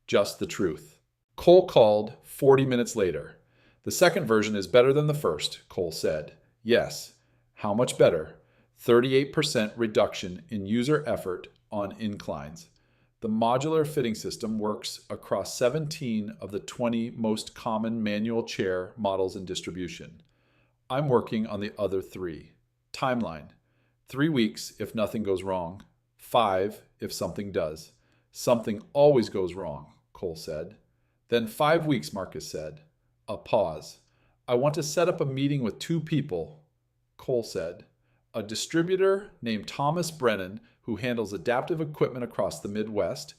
just the truth. Cole called 40 minutes later. The second version is better than the first, Cole said. Yes. How much better? 38% reduction in user effort on inclines. The modular fitting system works across 17 of the 20 most common manual chair models in distribution. I'm working on the other 3. Timeline. 3 weeks if nothing goes wrong. 5 if something does. Something always goes wrong, Cole said. Then 5 weeks, Marcus said. A pause. I want to set up a meeting with 2 people, Cole said. A distributor named Thomas Brennan, who handles adaptive equipment across the Midwest,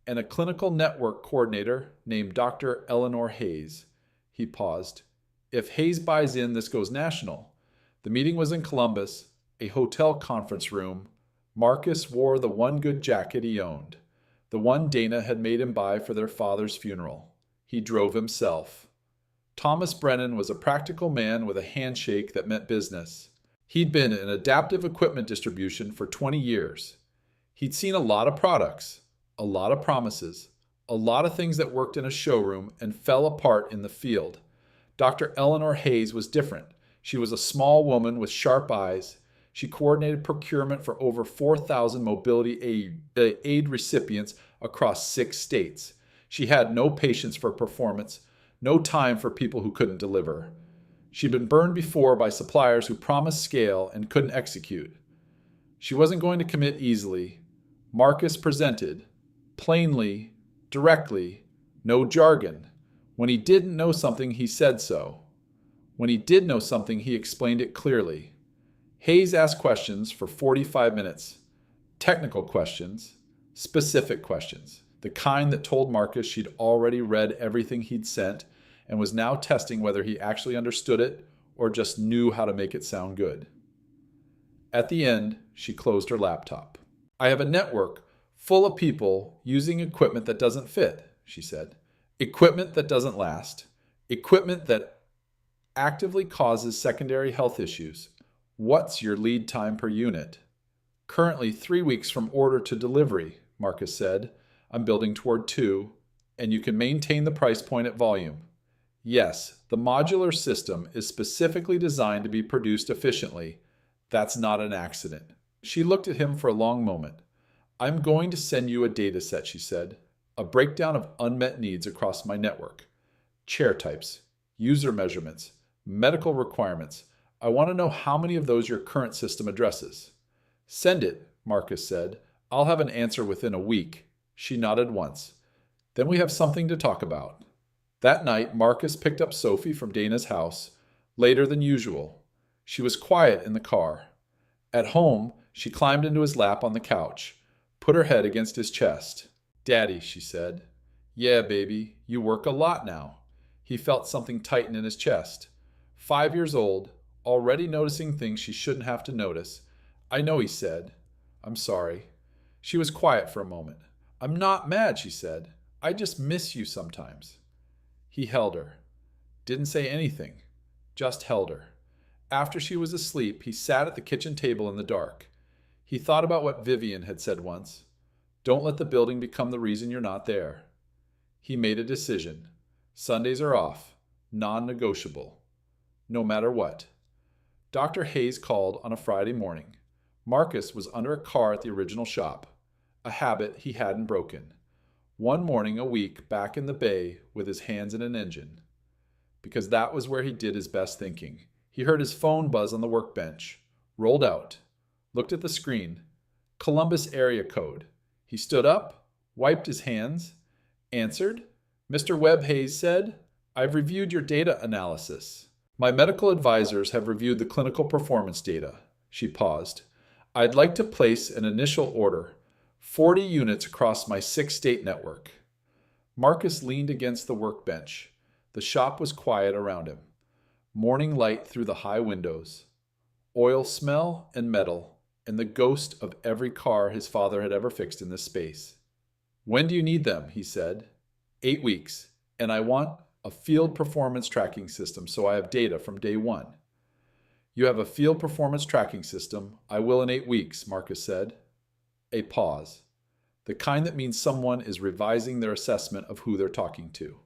and a clinical network coordinator named Dr. Eleanor Hayes. He paused. If Hayes buys in, this goes national. The meeting was in Columbus, a hotel conference room. Marcus wore the one good jacket he owned, the one Dana had made him buy for their father's funeral. He drove himself. Thomas Brennan was a practical man with a handshake that meant business. He'd been in adaptive equipment distribution for 20 years. He'd seen a lot of products, a lot of promises, a lot of things that worked in a showroom and fell apart in the field. Dr. Eleanor Hayes was different. She was a small woman with sharp eyes. She coordinated procurement for over 4,000 mobility aid recipients across 6 states. She had no patience for performance, no time for people who couldn't deliver. She'd been burned before by suppliers who promised scale and couldn't execute. She wasn't going to commit easily. Marcus presented, plainly, directly, no jargon. When he didn't know something, he said so. When he did know something, he explained it clearly. Hayes asked questions for 45 minutes. Technical questions, specific questions, the kind that told Marcus she'd already read everything he'd sent and was now testing whether he actually understood it or just knew how to make it sound good. At the end, she closed her laptop. I have a network full of people using equipment that doesn't fit, she said. Equipment that doesn't last. Equipment that actively causes secondary health issues. What's your lead time per unit? Currently 3 weeks from order to delivery, Marcus said. I'm building toward 2, and you can maintain the price point at volume. Yes, the modular system is specifically designed to be produced efficiently. That's not an accident. She looked at him for a long moment. I'm going to send you a data set, she said. A breakdown of unmet needs across my network. Chair types, user measurements, medical requirements. I want to know how many of those your current system addresses. Send it, Marcus said. I'll have an answer within a week. She nodded once. Then we have something to talk about. That night, Marcus picked up Sophie from Dana's house, later than usual. She was quiet in the car. At home, she climbed into his lap on the couch, put her head against his chest. Daddy, she said. Yeah, baby, you work a lot now. He felt something tighten in his chest. 5 years old, already noticing things she shouldn't have to notice. I know, he said. I'm sorry. She was quiet for a moment. I'm not mad, she said. I just miss you sometimes. He held her. Didn't say anything. Just held her. After she was asleep, he sat at the kitchen table in the dark. He thought about what Vivian had said once. Don't let the building become the reason you're not there. He made a decision. Sundays are off. Non-negotiable. No matter what. Dr. Hayes called on a Friday morning. Marcus was under a car at the original shop. A habit he hadn't broken. One morning a week back in the bay with his hands in an engine. Because that was where he did his best thinking. He heard his phone buzz on the workbench. Rolled out. Looked at the screen. Columbus area code. He stood up, wiped his hands, answered. Mr. Webb, Hayes said, I've reviewed your data analysis. My medical advisors have reviewed the clinical performance data. She paused. I'd like to place an initial order, 40 units across my 6-state network. Marcus leaned against the workbench. The shop was quiet around him. Morning light through the high windows. Oil smell and metal, and the ghost of every car his father had ever fixed in this space. When do you need them? He said. 8 weeks, and I want a field performance tracking system so I have data from day one. You have a field performance tracking system. I will in 8 weeks, Marcus said. A pause. The kind that means someone is revising their assessment of who they're talking to.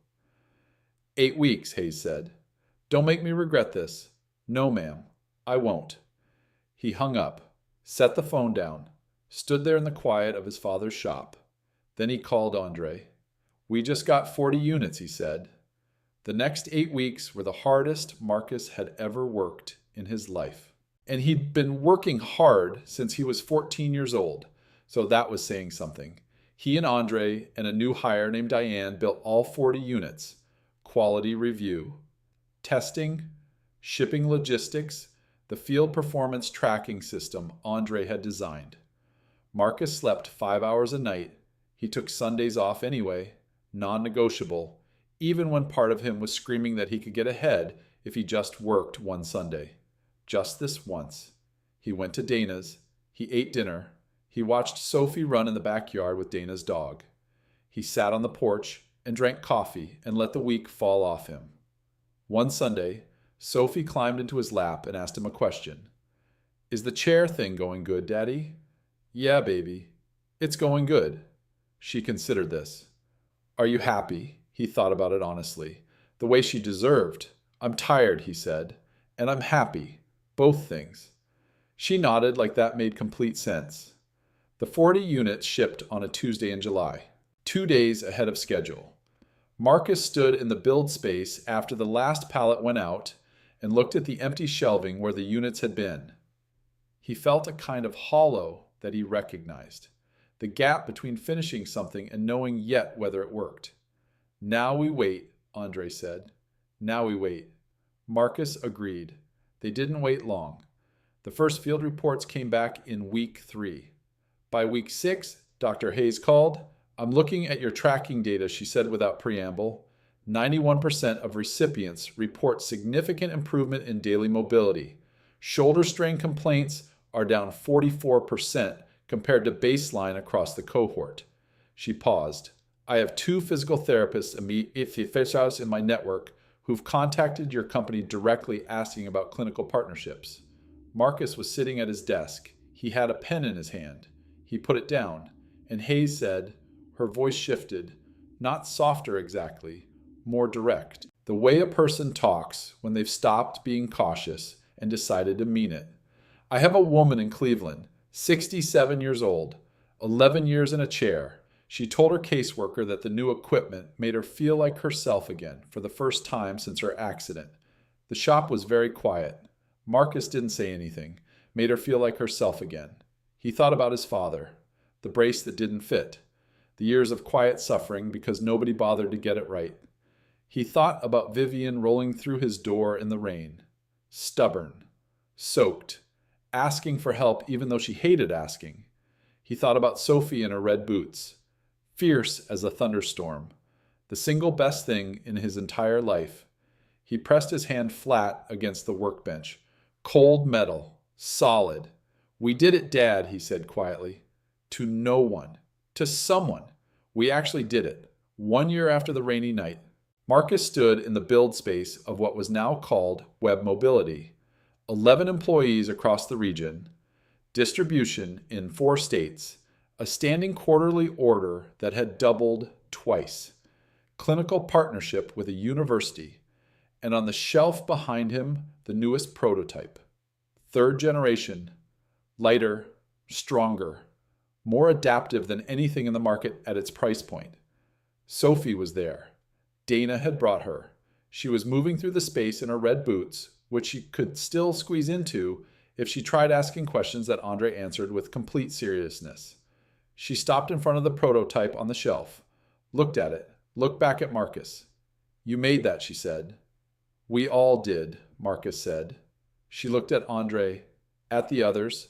8 weeks, Hayes said. Don't make me regret this. No, ma'am, I won't. He hung up, set the phone down, stood there in the quiet of his father's shop. Then he called Andre. We just got 40 units, he said. The next 8 weeks were the hardest Marcus had ever worked in his life. And he'd been working hard since he was 14 years old, so that was saying something. He and Andre and a new hire named Diane built all 40 units. Quality review, testing, shipping logistics, the field performance tracking system Andre had designed. Marcus slept 5 hours a night. He took Sundays off anyway, non-negotiable, even when part of him was screaming that he could get ahead if he just worked one Sunday. Just this once. He went to Dana's. He ate dinner. He watched Sophie run in the backyard with Dana's dog. He sat on the porch and drank coffee and let the week fall off him. One Sunday, Sophie climbed into his lap and asked him a question. Is the chair thing going good, Daddy? Yeah, baby. It's going good. She considered this. Are you happy? He thought about it honestly. The way she deserved. I'm tired, he said. And I'm happy. Both things. She nodded like that made complete sense. The 40 units shipped on a Tuesday in July, 2 days ahead of schedule. Marcus stood in the build space after the last pallet went out and looked at the empty shelving where the units had been. He felt a kind of hollow that he recognized, the gap between finishing something and knowing yet whether it worked. Now we wait, Andre said. Now we wait. Marcus agreed. They didn't wait long. The first field reports came back in week 3. By week 6, Dr. Hayes called. I'm looking at your tracking data, she said without preamble. 91% of recipients report significant improvement in daily mobility. Shoulder strain complaints are down 44% compared to baseline across the cohort. She paused. I have 2 physical therapists in my network who've contacted your company directly asking about clinical partnerships. Marcus was sitting at his desk. He had a pen in his hand. He put it down, and Hayes said, her voice shifted, not softer exactly, more direct. The way a person talks when they've stopped being cautious and decided to mean it. I have a woman in Cleveland, 67 years old, 11 years in a chair. She told her caseworker that the new equipment made her feel like herself again for the first time since her accident. The shop was very quiet. Marcus didn't say anything, made her feel like herself again. He thought about his father, the brace that didn't fit, the years of quiet suffering because nobody bothered to get it right. He thought about Vivian rolling through his door in the rain, stubborn, soaked, asking for help even though she hated asking. He thought about Sophie in her red boots, fierce as a thunderstorm, the single best thing in his entire life. He pressed his hand flat against the workbench. Cold metal, solid. "We did it, Dad," he said quietly. To no one. To someone. We actually did it. 1 year after the rainy night. Marcus stood in the build space of what was now called Webb Mobility. 11 employees across the region, distribution in 4 states, a standing quarterly order that had doubled twice, clinical partnership with a university, and on the shelf behind him, the newest prototype. 3rd generation, lighter, stronger, more adaptive than anything in the market at its price point. Sophie was there. Dana had brought her. She was moving through the space in her red boots, which she could still squeeze into if she tried asking questions that Andre answered with complete seriousness. She stopped in front of the prototype on the shelf, looked at it, looked back at Marcus. "You made that," she said. "We all did," Marcus said. She looked at Andre, at the others,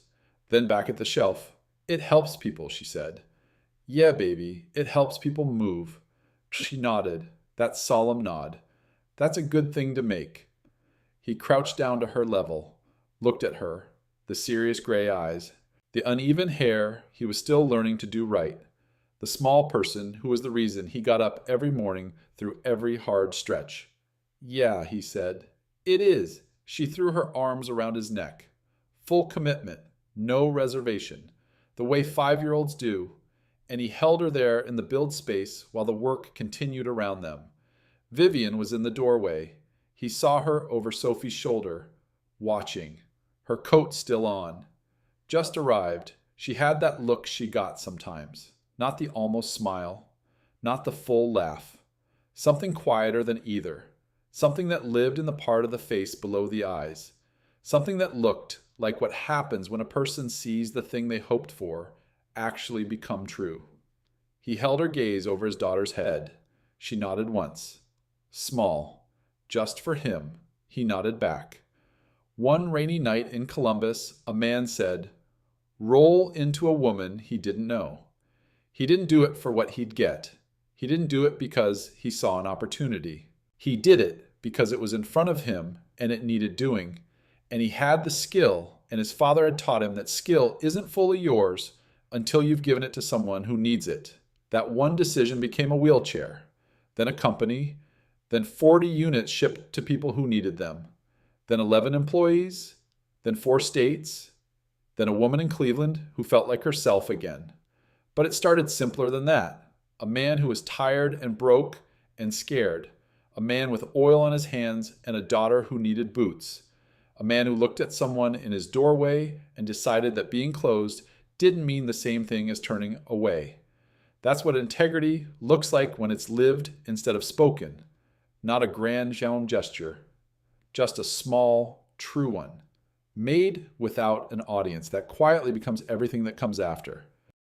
then back at the shelf. "It helps people," she said. "Yeah, baby, it helps people move." She nodded, that solemn nod. "That's a good thing to make." He crouched down to her level, looked at her, the serious gray eyes, the uneven hair he was still learning to do right, the small person who was the reason he got up every morning through every hard stretch. "Yeah," he said. "It is." She threw her arms around his neck. Full commitment, no reservation, the way 5-year-olds do, and he held her there in the build space while the work continued around them. Vivian was in the doorway. He saw her over Sophie's shoulder, watching, her coat still on. Just arrived. She had that look she got sometimes. Not the almost smile, not the full laugh. Something quieter than either. Something that lived in the part of the face below the eyes. Something that looked like what happens when a person sees the thing they hoped for actually become true. He held her gaze over his daughter's head. She nodded once. Small. Just for him. He nodded back. One rainy night in Columbus, a man said, "Roll into a woman he didn't know." He didn't do it for what he'd get. He didn't do it because he saw an opportunity. He did it because it was in front of him and it needed doing. And he had the skill, and his father had taught him that skill isn't fully yours until you've given it to someone who needs it. That one decision became a wheelchair, then a company, then 40 units shipped to people who needed them, then 11 employees, then 4 states, then a woman in Cleveland who felt like herself again. But it started simpler than that. A man who was tired and broke and scared. A man with oil on his hands and a daughter who needed boots. A man who looked at someone in his doorway and decided that being closed didn't mean the same thing as turning away. That's what integrity looks like when it's lived instead of spoken. Not a grand gesture, just a small, true one, made without an audience that quietly becomes everything that comes after.